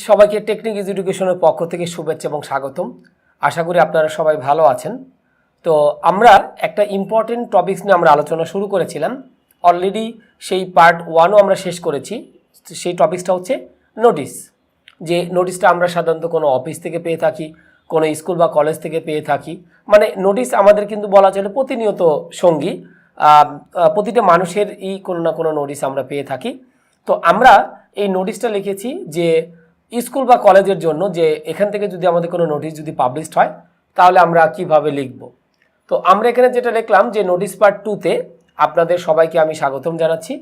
সবাইকে technique is এডুকেশনের পক্ষ থেকে শুভেচ্ছা এবং স্বাগতম। আশা করি আপনারা সবাই ভালো আছেন। তো আমরা একটা ইম্পর্টেন্ট টপিকস নিয়ে আমরা আলোচনা শুরু করেছিলাম। অলরেডি সেই পার্ট 1ও আমরা শেষ করেছি। সেই টপিকসটা হচ্ছে নোটিশ। যে নোটিশটা আমরা সাধারণত কোনো অফিস থেকে পেয়ে থাকি, কোনো স্কুল বা কলেজ থেকে পেয়ে থাকি। মানে নোটিশ আমাদের কিন্তু বলা চলে প্রতিনিয়ত সঙ্গী। প্রতিটা মানুষেরই কোনো না কোনো নোটিশ আমরা পেয়ে থাকি। তো আমরা এই নোটিশটা লিখেছি যে স্কুল বা কলেজের জন্য, যে এখান থেকে যদি আমাদের কোনো নোটিশ যদি পাবলিশড হয় তাহলে আমরা কিভাবে লিখব। তো আমরা এখানে যেটা লিখলাম যে নোটিশ পার্ট 2তে আপনাদের সবাইকে আমি স্বাগতম জানাচ্ছি।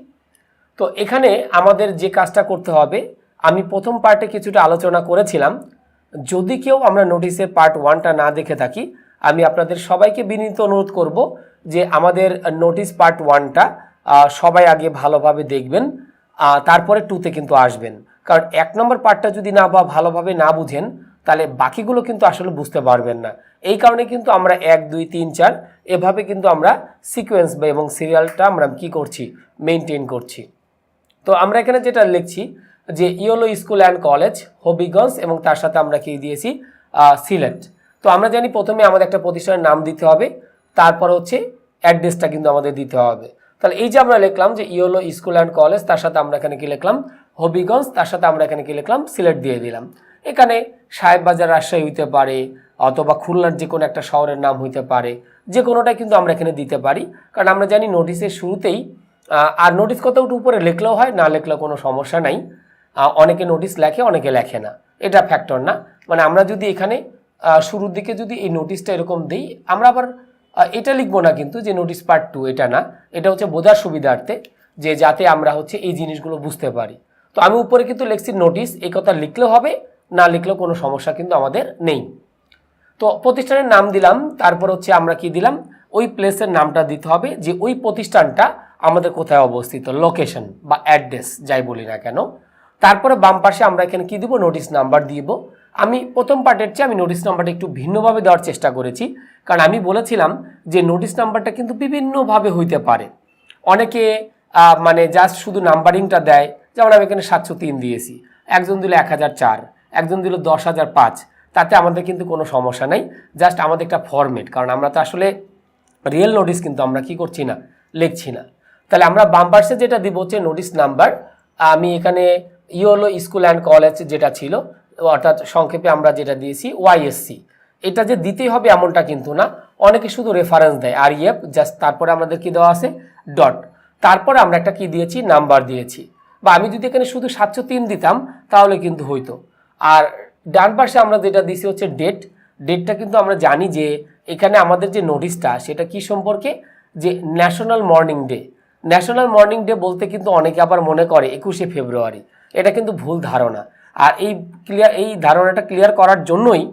তো এখানে আমাদের যে কাজটা করতে হবে, আমি প্রথম পার্টে কিছুটা আলোচনা করেছিলাম। যদি কেউ আমরা নোটিশের পার্ট 1টা না দেখে থাকি, আমি আপনাদের সবাইকে বিনীত অনুরোধ করব যে আমাদের নোটিশ পার্ট 1টা সবাই আগে ভালোভাবে দেখবেন, তারপরে 2তে কিন্তু আসবেন। কারণ 1 নম্বর পার্টটা যদি না বা ভালোভাবে না বুঝেন তাহলে বাকিগুলো কিন্তু আসলে বুঝতে পারবেন না। এই কারণে কিন্তু আমরা 1, 2, 3, 4 এভাবে কিন্তু আমরা সিকোয়েন্স বা এবং সিরিয়ালটা আমরা কি করছি, মেনটেন করছি। তো আমরা এখানে যেটা লিখছি যে yellow school and college Habiganj, এবং তার সাথে আমরা কি দিয়েছি, সিলেট। তো আমরা জানি প্রথমে আমাদের একটা প্রতিষ্ঠানের নাম দিতে হবে, তারপর হচ্ছে অ্যাড্রেসটা কিন্তু আমাদের দিতে হবে। তাহলে এই যে আমরা লিখলাম যে ইয়েলো স্কুল অ্যান্ড কলেজ, তার সাথে আমরা এখানে কি লিখলাম, হবিগঞ্জ, তার সাথে আমরা এখানে কি লিখলাম, সিলেট দিয়ে দিলাম। এখানে সাহেববাজার রাজশাহী হইতে পারে, অথবা খুলনার যে কোনো একটা শহরের নাম হইতে পারে, যে কোনোটাই কিন্তু আমরা এখানে দিতে পারি। কারণ আমরা জানি নোটিশের শুরুতেই, আর নোটিশ কত উপরে লিখলেও হয়, না লিখলেও কোনো সমস্যা নাই। অনেকে নোটিশ লেখে, অনেকে লেখে না, এটা ফ্যাক্টর না। মানে আমরা যদি এখানে শুরুর দিকে যদি এই নোটিশটা এরকম দিই, আমরা আবার এটা লিখবো না কিন্তু যে নোটিশ পার্ট 2, এটা না। এটা হচ্ছে বোঝার সুবিধার্থে, যে যাতে আমরা হচ্ছে এই জিনিসগুলো বুঝতে পারি। তো আমি উপরে কিন্তু লিখছি নোটিশ, এই কথা লিখলেও হবে, না লিখলেও কোনো সমস্যা কিন্তু আমাদের নেই। তো প্রতিষ্ঠানের নাম দিলাম, তারপর হচ্ছে আমরা কি দিলাম, ওই প্লেসের নামটা দিতে হবে, যে ওই প্রতিষ্ঠানটা আমাদের কোথায় অবস্থিত, লোকেশন বা অ্যাড্রেস যাই বলি না কেন। তারপরে বাম পাশে আমরা এখানে কি দিব, নোটিশ নাম্বার দিব। আমি প্রথম পার্টের চেয়ে আমি নোটিশ নাম্বারটা একটু ভিন্নভাবে দেওয়ার চেষ্টা করেছি, কারণ আমি বলেছিলাম যে নোটিশ নাম্বারটা কিন্তু বিভিন্নভাবে হইতে পারে। অনেকে মানে জাস্ট শুধু নাম্বারিংটা দেয়, যেমন আমি এখানে 703 দিয়েছি, একজন দিল 1004, একজন দিল 10,005, তাতে আমাদের কিন্তু কোনো সমস্যা নাই। জাস্ট আমাদের একটা ফরম্যাট, কারণ আমরা তো আসলে রিয়েল নোটিশ কিন্তু আমরা কি করছি না, লিখছি না। তাহলে আমরা বাম পাশে যেটা দিব হচ্ছে নোটিশ নাম্বার। আমি এখানে ইয়েলো স্কুল অ্যান্ড কলেজ যেটা ছিল, অর্থাৎ সংক্ষেপে আমরা যেটা দিয়েছি YSC, এটা যে দিতেই হবে এমনটা কিন্তু না। অনেকে শুধু রেফারেন্স দেয় REF, জাস্ট তারপরে আমাদের কি দেওয়া আছে, ডট, তারপরে আমরা একটা কি দিয়েছি, নাম্বার দিয়েছি। বা আমি যদি এখানে শুধু 703 দিতাম তাহলে কিন্তু হইতো। আর ডান পাশে আমরা যেটা দিয়েছি হচ্ছে ডেট। ডেটটা কিন্তু আমরা জানি যে এখানে আমাদের যে নোটিশটা সেটা কি সম্পর্কে, যে national morning day. National morning day বলতে কিন্তু অনেকে আবার মনে করে 21শে ফেব্রুয়ারি, এটা কিন্তু ভুল ধারণা। আর এই ধারণাটা ক্লিয়ার করার জন্যই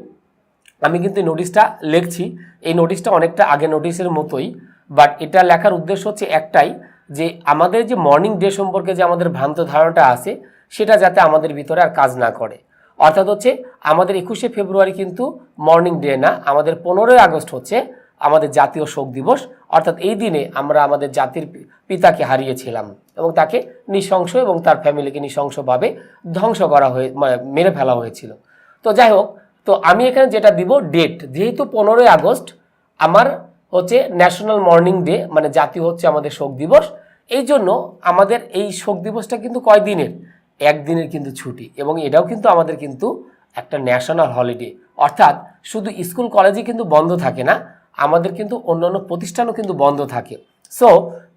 আমি কিন্তু নোটিশটা লিখছি। এই নোটিশটা অনেকটা আগে নোটিশের মতোই, বাট এটা লেখার উদ্দেশ্য হচ্ছে একটাই, যে আমাদের যে মর্নিং ডে সম্পর্কে যে আমাদের ভ্রান্ত ধারণাটা আছে সেটা যাতে আমাদের ভিতরে আর কাজ না করে। অর্থাৎ হচ্ছে আমাদের 21শে ফেব্রুয়ারি কিন্তু মর্নিং ডে না, আমাদের 15ই আগস্ট হচ্ছে আমাদের জাতীয় শোক দিবস। অর্থাৎ এই দিনে আমরা আমাদের জাতির পিতাকে হারিয়েছিলাম, এবং তাকে নৃশংস এবং তার ফ্যামিলিকে নৃশংসভাবে ধ্বংস করা মেরে ফেলা হয়েছিল। তো যাই হোক, তো আমি এখানে যেটা দিব ডেট, যেহেতু 15ই আগস্ট আমার হচ্ছে ন্যাশনাল মর্নিং ডে, মানে জাতীয় হচ্ছে আমাদের শোক দিবস, এই জন্য আমাদের এই শোক দিবসটা কিন্তু কয় দিনের, একদিনের কিন্তু ছুটি, এবং এটাও কিন্তু আমাদের কিন্তু একটা ন্যাশনাল হলিডে। অর্থাৎ শুধু স্কুল কলেজে কিন্তু বন্ধ থাকে না, আমাদের কিন্তু অন্যান্য প্রতিষ্ঠানও কিন্তু বন্ধ থাকে। সো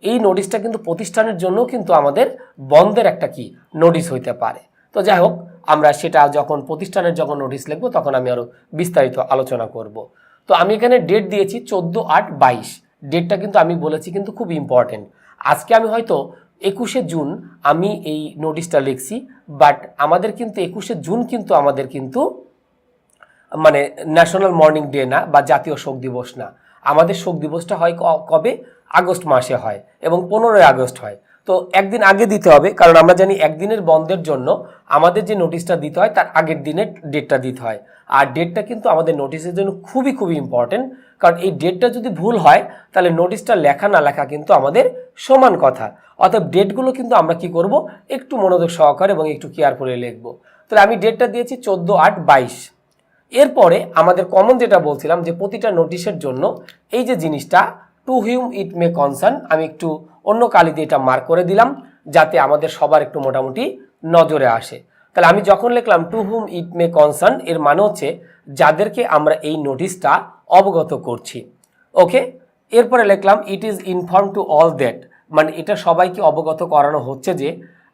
এই নোটিশটা কিন্তু প্রতিষ্ঠানের জন্য কিন্তু আমাদের বন্ধের একটা কি নোটিশ হইতে পারে। তো যাই হোক, আমরা সেটা যখন প্রতিষ্ঠানের যখন নোটিশ লিখবো তখন আমি আরও বিস্তারিত আলোচনা করব। তো আমি এখানে ডেট দিয়েছি 14/8/22। ডেটটা কিন্তু আমি বলেছি কিন্তু খুব ইম্পর্টেন্ট। আজকে আমি হয়তো 21শে জুন আমি এই নোটিশটা লিখছি, বাট আমাদের কিন্তু 21শে জুন কিন্তু আমাদের কিন্তু মানে ন্যাশনাল মর্নিং ডে না, বা জাতীয় শোক দিবস না। আমাদের শোক দিবসটা হয় কবে, আগস্ট মাসে হয়, এবং 15ই আগস্ট হয়। তো একদিন আগে দিতে হবে, কারণ আমরা জানি একদিনের বন্ধের জন্য আমাদের যে নোটিশটা দিতে হয় তার আগের দিনের ডেটটা দিতে হয়। আর ডেটটা কিন্তু আমাদের নোটিশের জন্য খুবই খুবই ইম্পর্টেন্ট, কারণ এই ডেটটা যদি ভুল হয় তাহলে নোটিশটা লেখা না লেখা কিন্তু আমাদের সমান কথা। অর্থাৎ ডেটগুলো কিন্তু আমরা কি করব, একটু মনোযোগ সহকারে এবং একটু কেয়ারফুলি লিখব। তাহলে আমি ডেটটা দিয়েছি 14/8/22। এরপরে আমাদের কমন যেটা বলছিলাম যে প্রতিটা নোটিশের জন্য এই যে জিনিসটা টু হুম ইট মে কনসার্ন, আমি একটু অন্য কালি দিয়ে এটা মার্ক করে দিলাম যাতে আমাদের সবার একটু মোটামুটি নজরে আসে। তাহলে আমি যখন লিখলাম টু হুম ইট মে কনসার্ন, এর মানে হচ্ছে যাদেরকে আমরা এই নোটিশটা অবগত করছি। ওকে, এরপরে লিখলাম it is inform to all that, মানে এটা সবাইকে অবগত করানো হচ্ছে যে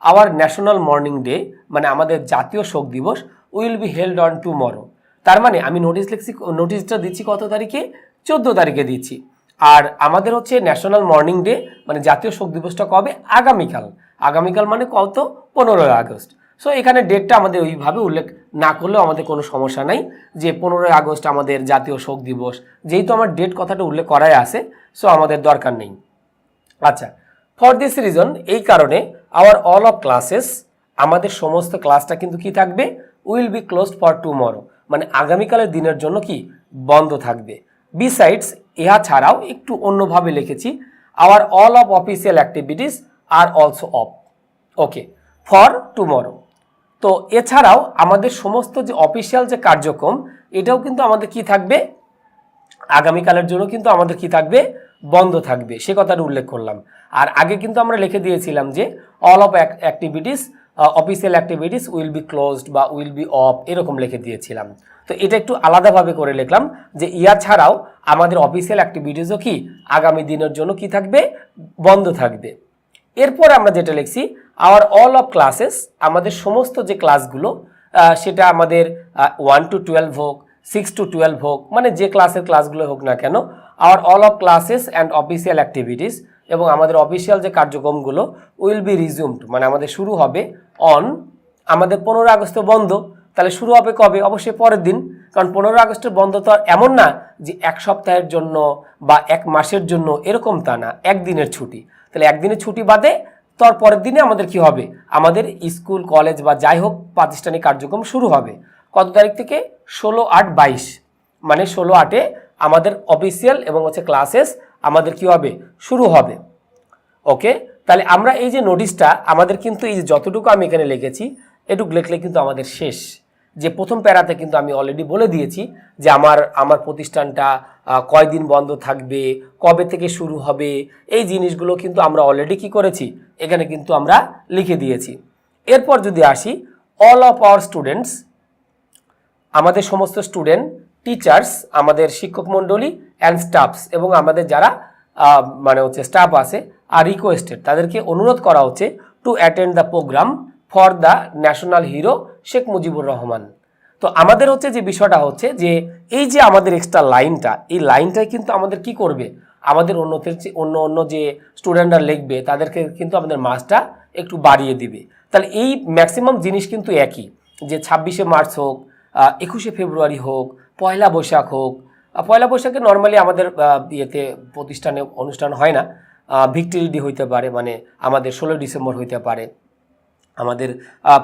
আওয়ার ন্যাশনাল মর্নিং ডে, মানে আমাদের জাতীয় শোক দিবস, will be held on tomorrow. তার মানে আমি নোটিশটা দিচ্ছি কত তারিখে? 14 তারিখে দিচ্ছি। আর আমাদের হচ্ছে ন্যাশনাল মর্নিং ডে মানে জাতীয় শোক দিবসটা কবে? আগামীকাল। আগামীকাল মানে কত? 15 আগস্ট। সো এখানে ডেটটা আমাদের ওইভাবে উল্লেখ না করলেও আমাদের কোনো সমস্যা নাই যে 15 আগস্ট আমাদের জাতীয় শোক দিবস, যেহেতু আমার ডেট কথাটা উল্লেখ করাই আছে, সো আমাদের দরকার নেই। আচ্ছা, ফর দিস রিজন, এই কারণে আওয়ার অল অফ ক্লাসেস, আমাদের সমস্ত ক্লাসটা কিন্তু কি থাকবে? Will be closed for tomorrow, মানে আগামীকালের দিনের জন্য কি বন্ধ থাকবে। বিসাইডস, ইহা ছাড়াও একটু অন্যভাবে লিখেছি, hour all of official activities are also of. Okay, for tomorrow. তো এছাড়াও আমাদের সমস্ত যে অফিসিয়াল যে কার্যক্রম, এটাও কিন্তু আমাদের কি থাকবে? আগামীকালের জন্য কিন্তু আমাদের কি থাকবে? বন্ধ থাকবে, সে কথাটা উল্লেখ করলাম। আর আগে কিন্তু আমরা লিখে দিয়েছিলাম যে all of activities, official activities will B closed বা উইল বি অফ, এরকম লিখে দিয়েছিলাম। তো এটা একটু আলাদাভাবে করে লিখলাম যে ইয়া ছাড়াও আমাদের অফিসিয়াল অ্যাক্টিভিটিসও কি আগামী দিনের জন্য কি থাকবে? বন্ধ থাকবে। এরপর আমরা যেটা লিখছি, আওয়ার অল অফ ক্লাসেস, আমাদের সমস্ত যে ক্লাসগুলো, সেটা আমাদের 1 to 12 হোক, 6 to 12 হোক, মানে যে ক্লাসগুলো হোক না কেন, hour all of classes and official activities, এবং আমাদের অফিসিয়াল যে কার্যক্রমগুলো উইল বি রিজিউমড, মানে আমাদের শুরু হবে অন, আমাদের 15 আগস্ট বন্ধ, তাহলে শুরু হবে কবে? অবশ্যই পরের দিন, কারণ 15 আগস্টের বন্ধ তো আর এমন না যে এক সপ্তাহের জন্য বা এক মাসের জন্য, এরকম তা না, একদিনের ছুটি। তাহলে একদিনের ছুটি বাদে তার পরের দিনে আমাদের কি হবে? আমাদের স্কুল কলেজ বা যাই হোক প্রাতিষ্ঠানিক কার্যক্রম শুরু হবে। কত তারিখ থেকে? 16/8/22, মানে 16/8-এ আমাদের অফিসিয়াল এবং হচ্ছে ক্লাসেস আমাদের কি হবে? শুরু হবে। ওকে, তাহলে আমরা এই যে নোটিশটা আমাদের কিন্তু এই যে যতটুকু আমি এখানে লিখেছি, এটুকু লিখলে কিন্তু আমাদের শেষ। যে প্রথম প্যারাতে কিন্তু আমি অলরেডি বলে দিয়েছি যে আমার প্রতিষ্ঠানটা কয়দিন বন্ধ থাকবে, কবে থেকে শুরু হবে, এই জিনিসগুলো কিন্তু আমরা অলরেডি কি করেছি? এখানে কিন্তু আমরা লিখে দিয়েছি। এরপর যদি আসি, অল অফ আওয়ার স্টুডেন্টস, আমাদের সমস্ত স্টুডেন্ট, টিচার্স, আমাদের শিক্ষক মণ্ডলী অ্যান্ড স্টাফস, এবং আমাদের যারা মানে হচ্ছে স্টাফ আছে, আর রিকোয়েস্টেড, তাদেরকে অনুরোধ করা হচ্ছে to attend the program for the national hero Sheikh Mujibur Rahman. তো আমাদের হচ্ছে যে বিষয়টা হচ্ছে যে এই যে আমাদের এক্সট্রা লাইনটা, এই লাইনটাই কিন্তু আমাদের কি করবে? আমাদের অন্য যে স্টুডেন্টরা লিখবে তাদেরকে কিন্তু আমাদের মার্কসটা একটু বাড়িয়ে দিবে। তাহলে এই ম্যাক্সিমাম জিনিস কিন্তু একই, যে 26শে মার্চ হোক, 21শে ফেব্রুয়ারি হোক, পয়লা বৈশাখ হোক। পয়লা বৈশাখে নর্মালি আমাদের ইয়েতে প্রতিষ্ঠানে অনুষ্ঠান হয় না, ভিক্টরি ডে হইতে পারে, মানে আমাদের 16 ডিসেম্বর হইতে পারে, আমাদের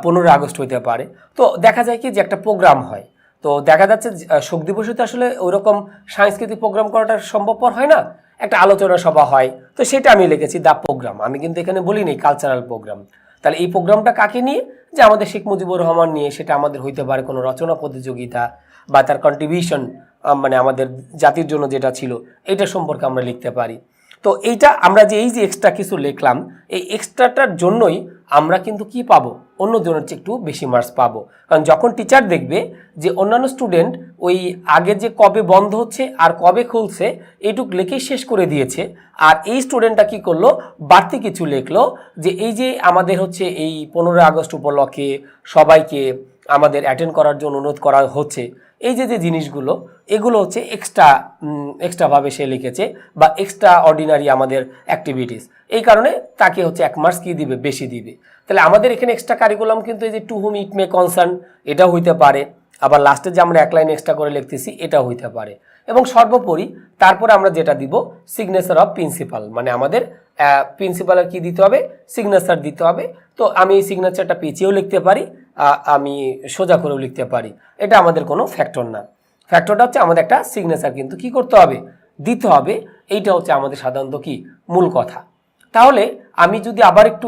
15 আগস্ট হইতে পারে। তো দেখা যায় কি যে একটা প্রোগ্রাম হয়, তো দেখা যাচ্ছে শোক দিবসে তো আসলে ওইরকম সাংস্কৃতিক প্রোগ্রাম করাটা সম্ভবপর হয় না, একটা আলোচনা সভা হয়, তো সেটা আমি লিখেছি দ্য প্রোগ্রাম। আমি কিন্তু এখানে বলিনি কালচারাল প্রোগ্রাম। তাহলে এই প্রোগ্রামটা কাকে নিয়ে? যে আমাদের শেখ মুজিবুর রহমান নিয়ে, সেটা আমাদের হইতে পারে কোনো রচনা প্রতিযোগিতা বা তার কন্ট্রিবিউশন, মানে আমাদের জাতির জন্য যেটা ছিল, এটা সম্পর্কে আমরা লিখতে পারি। তো এইটা আমরা যে এই যে এক্সট্রা কিছু লিখলাম, এই এক্সট্রাটার জন্যই আমরা কিন্তু কি পাবো? অন্য জনের চেয়ে একটু বেশি মার্কস পাবো। কারণ যখন টিচার দেখবে যে অন্যান্য স্টুডেন্ট ওই আগে যে কবে বন্ধ হচ্ছে আর কবে খুলছে এইটুক লিখেই শেষ করে দিয়েছে, আর এই স্টুডেন্টটা কি করলো? বাড়তি কিছু লিখলো, যে এই যে আমাদের হচ্ছে এই 15 আগস্ট উপলক্ষে সবাইকে আমাদের অ্যাটেন্ড করার জন্য অনুরোধ করা হচ্ছে, এই যে জিনিসগুলো, এগুলো হচ্ছে এক্সট্রাভাবে সে লিখেছে, বা এক্সট্রা অর্ডিনারি আমাদের অ্যাক্টিভিটিস, এই কারণে তাকে হচ্ছে 1 মার্কস কি দিবে? বেশি দিবে। তাহলে আমাদের এখানে এক্সট্রা কারিকুলাম কিন্তু এই যে টু হুম ইট মে কনসার্ন, এটাও হইতে পারে, আবার লাস্টে যে আমরা 1 লাইন এক্সট্রা করে লিখতেছি এটাও হইতে পারে, এবং সর্বোপরি তারপরে আমরা যেটা দিব সিগনেচার অফ প্রিন্সিপাল, মানে আমাদের প্রিন্সিপালের কি দিতে হবে? সিগনেচার দিতে হবে। তো আমি এই সিগনেচারটা পেঁচিয়েও লিখতে পারি, আমি সোজা করেও লিখতে পারি, এটা আমাদের কোনো ফ্যাক্টর না। ফ্যাক্টরটা হচ্ছে আমাদের একটা সিগনেচার কিন্তু কি করতে হবে? দিতে হবে। এইটা হচ্ছে আমাদের সাধারণত কি মূল কথা। তাহলে আমি যদি আবার একটু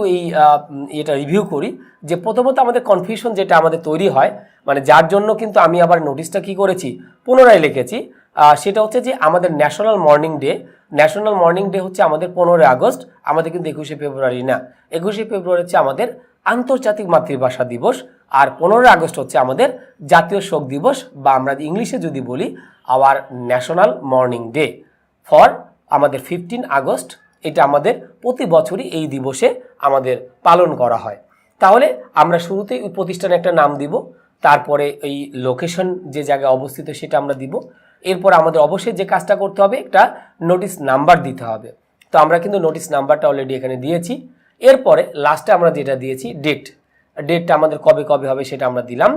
এটা রিভিউ করি যে প্রথমত আমাদের কনফিউশন যেটা আমাদের তৈরি হয়, মানে যার জন্য কিন্তু আমি আবার নোটিশটা কি করেছি পুনরায় লিখেছি, সেটা হচ্ছে যে আমাদের ন্যাশনাল মর্নিং ডে হচ্ছে আমাদের 15 আগস্ট, আমাদের কিন্তু 21শে ফেব্রুয়ারি না। 21শে ফেব্রুয়ারি হচ্ছে আমাদের আন্তর্জাতিক মাতৃভাষা দিবস, আর 15 আগস্ট হচ্ছে আমাদের জাতীয় শোক দিবস, বা আমরা ইংলিশে যদি বলি our national morning day for আমাদের 15 আগস্ট। এটা আমাদের প্রতি বছরই এই দিবসে আমাদের পালন করা হয়। তাহলে আমরা শুরুতেই ওই প্রতিষ্ঠানে একটা নাম দিব, তারপরে এই লোকেশন যে জায়গায় অবস্থিত সেটা আমরা দিব, এরপর আমাদের অবশ্যই যে কাজটা করতে হবে একটা নোটিশ নাম্বার দিতে হবে। তো আমরা কিন্তু নোটিশ নাম্বারটা অলরেডি এখানে দিয়েছি। এরপরে লাস্টে আমরা যেটা দিয়েছি ডেটটা আমাদের কবে কবে হবে সেটা আমরা দিলাম।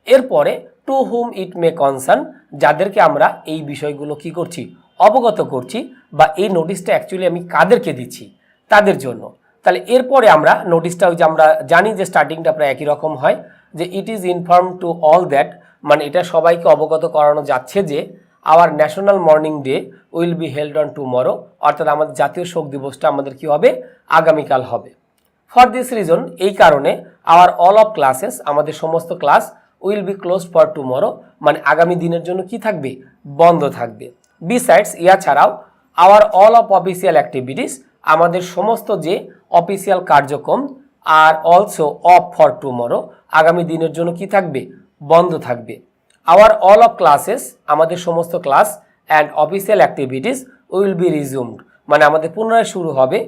এরপরে টু হুম ইট মে কনসার্ন, যাদেরকে আমরা এই বিষয়গুলো কি করছি অবগত করছি, বা এই নোটিশটা অ্যাকচুয়ালি আমি কাদেরকে দিচ্ছি তাদের জন্য। তাহলে এরপরে আমরা নোটিশটা ওই যে আমরা জানি যে স্টার্টিংটা প্রায় একই রকম হয়, যে it is inform to all that, মানে এটা সবাইকে অবগত করানো যাচ্ছে যে our national morning day will be held on tomorrow, অর্থাৎ আমাদের জাতীয় শোক দিবসটা আমাদের কি হবে আগামীকাল হবে। ফর দিস রিজন, এই কারণে আওয়ার অল অফ ক্লাসেস, আমাদের সমস্ত class will be close for tomorrow, মানে আগামী দিনের জন্য কি থাকবে বন্ধ থাকবে। বিসাইডস, ইয়া ছাড়াও hour all of official activities, আমাদের সমস্ত যে অফিসিয়াল কার্যক্রম are also of for tomorrow, আগামী দিনের জন্য কি থাকবে বন্ধ থাকবে। আওয়ার অল অফ ক্লাসেস, আমাদের সমস্ত class and official activities will be resumed, মানে আমাদের পুনরায় শুরু হবে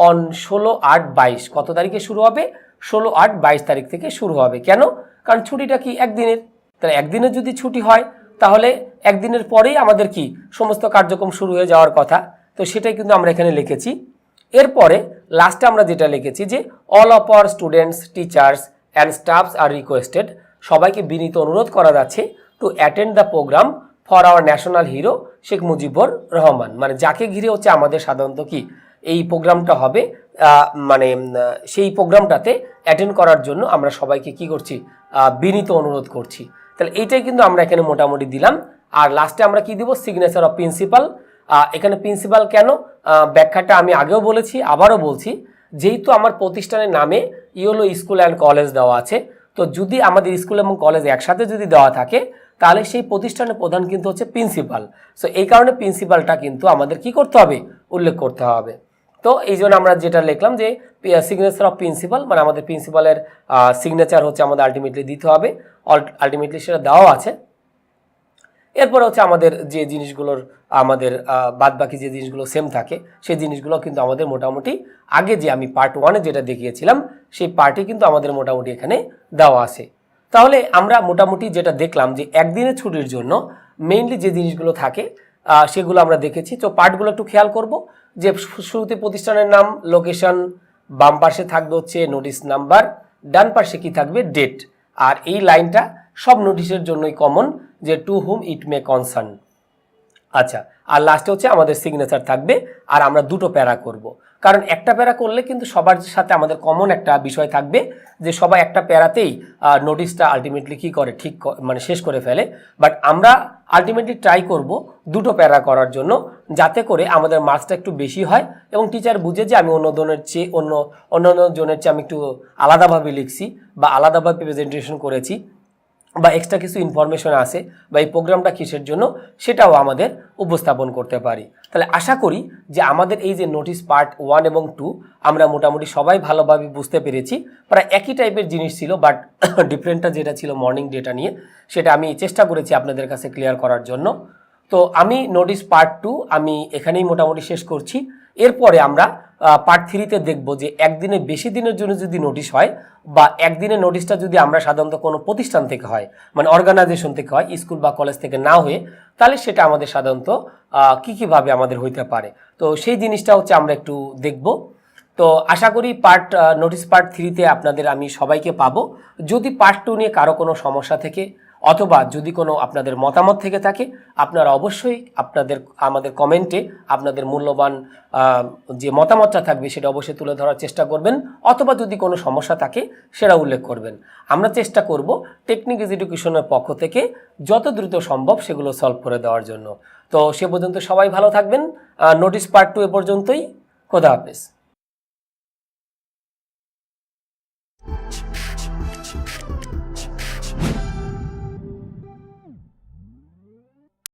অন 16/8/22। কত তারিখে শুরু হবে 16/8/22 তারিখ থেকে শুরু হবে। কেন? কারণ ছুটিটা কি একদিনের, তাহলে একদিনের যদি ছুটি হয় তাহলে একদিনের পরেই আমাদের কি সমস্ত কার্যক্রম শুরু হয়ে যাওয়ার কথা। তো সেটাই কিন্তু আমরা এখানে লিখেছি। এরপরে লাস্টে আমরা যেটা লিখেছি যে all of our students, teachers and staffs are requested, সবাইকে বিনীত অনুরোধ করা যাচ্ছে to attend the program for our national hero Sheikh Mujibur Rahman, মানে যাকে ঘিরে হচ্ছে আমাদের সাধারণত কি এই প্রোগ্রামটা হবে, মানে সেই প্রোগ্রামটাতে অ্যাটেন্ড করার জন্য আমরা সবাইকে কি করছি বিনীত অনুরোধ করছি। তাহলে এইটাই কিন্তু আমরা এখানে মোটামুটি দিলাম। আর লাস্টে আমরা কি দিব সিগনেচার অফ প্রিন্সিপাল। এখানে প্রিন্সিপাল কেন, ব্যাখ্যাটা আমি আগেও বলেছি আবারও বলছি, যেহেতু আমার প্রতিষ্ঠানের নামে ইয়েলো স্কুল অ্যান্ড কলেজ দেওয়া আছে, তো যদি আমাদের স্কুল এবং কলেজ একসাথে যদি দেওয়া থাকে তাহলে সেই প্রতিষ্ঠানের প্রধান কিন্তু হচ্ছে প্রিন্সিপাল। সো এই কারণে প্রিন্সিপালটা কিন্তু আমাদের কি করতে হবে উল্লেখ করতে হবে। তো এই জন্য আমরা যেটা লিখলাম যে সিগনেচার অফ প্রিন্সিপাল, মানে আমাদের প্রিন্সিপালের সিগনেচার হচ্ছে আমাদের আলটিমেটলি দিতে হবে, আলটিমেটলি সেটা দেওয়া আছে। এরপরে হচ্ছে আমাদের যে জিনিসগুলোর আমাদের বাদবাকি যে জিনিসগুলো সেম থাকে সেই জিনিসগুলো কিন্তু আমাদের মোটামুটি আগে যে আমি পার্ট 1-এ যেটা দেখিয়েছিলাম সেই পার্টে কিন্তু আমাদের মোটামুটি এখানে দেওয়া আছে। তাহলে আমরা মোটামুটি যেটা দেখলাম যে একদিনের ছুটির জন্য মেইনলি যে জিনিসগুলো থাকে সেগুলো আমরা দেখেছি। তো পার্টগুলো একটু খেয়াল করব যে শুরুতে প্রতিষ্ঠানের নাম, লোকেশন, বাম পাশে থাকবে হচ্ছে নোটিশ নাম্বার, ডান পাশে কি থাকবে ডেট, আর এই লাইনটা সব নোটিশের জন্যই কমন যে টু হুম ইট মে কনসার্ন। আচ্ছা, আর লাস্টে হচ্ছে আমাদের সিগনেচার থাকবে, আর আমরা দুটো প্যারা করব, কারণ একটা প্যারা করলে কিন্তু সবার সাথে আমাদের কমন একটা বিষয় থাকবে যে সবাই একটা প্যারাতেই নোটিশটা আলটিমেটলি কি করে ঠিক মানে শেষ করে ফেলে। বাট আমরা আলটিমেটলি ট্রাই করব দুটো প্যারা করার জন্য, যাতে করে আমাদের মার্কসটা একটু বেশি হয় এবং টিচার বুঝে যে আমি অন্য জনের চেয়ে আমি একটু আলাদাভাবে লিখছি বা আলাদাভাবে প্রেজেন্টেশন করেছি বা এক্সট্রা কিছু ইনফরমেশন আছে বা এই প্রোগ্রামটা কিসের জন্য সেটাও আমাদের উপস্থাপন করতে পারি। তাহলে আশা করি যে আমাদের এই যে নোটিশ পার্ট 1 এবং 2 আমরা মোটামুটি সবাই ভালোভাবে বুঝতে পেরেছি। প্রায় একই টাইপের জিনিস ছিল, বাট ডিফারেন্টটা যেটা ছিল মর্নিং ডেটা নিয়ে, সেটা আমি চেষ্টা করেছি আপনাদের কাছে ক্লিয়ার করার জন্য। তো আমি নোটিশ পার্ট 2 আমি এখানেই মোটামুটি শেষ করছি। এরপরে আমরা পার্ট 3-তে দেখব যে একদিনে বেশি দিনের জন্য যদি নোটিশ হয় বা একদিনের নোটিশটা যদি আমরা সাধারণত কোনো প্রতিষ্ঠান থেকে হয়, মানে অর্গানাইজেশন থেকে হয়, স্কুল বা কলেজ থেকে না হয়ে, তাহলে সেটা আমাদের সাধারণত কীভাবে আমাদের হইতে পারে। তো সেই জিনিসটা হচ্ছে আমরা একটু দেখব। তো আশা করি নোটিশ পার্ট 3-তে আপনাদের আমি সবাইকে পাবো। যদি পার্ট 2 নিয়ে কারো কোনো সমস্যা থেকে অথবা যদি কোনো আপনাদের মতামত থেকে থাকে, আপনারা অবশ্যই আমাদের কমেন্টে আপনাদের মূল্যবান যে মতামতটা থাকবে সেটা অবশ্যই তুলে ধরার চেষ্টা করবেন, অথবা যদি কোনো সমস্যা থাকে সেটা উল্লেখ করবেন। আমরা চেষ্টা করব টেকনিক ইজ এডুকেশনের পক্ষ থেকে যত দ্রুত সম্ভব সেগুলো সলভ করে দেওয়ার জন্য। তো সে পর্যন্ত সবাই ভালো থাকবেন। নোটিশ পার্ট 2 এ পর্যন্তই। খোদা হাফেজ।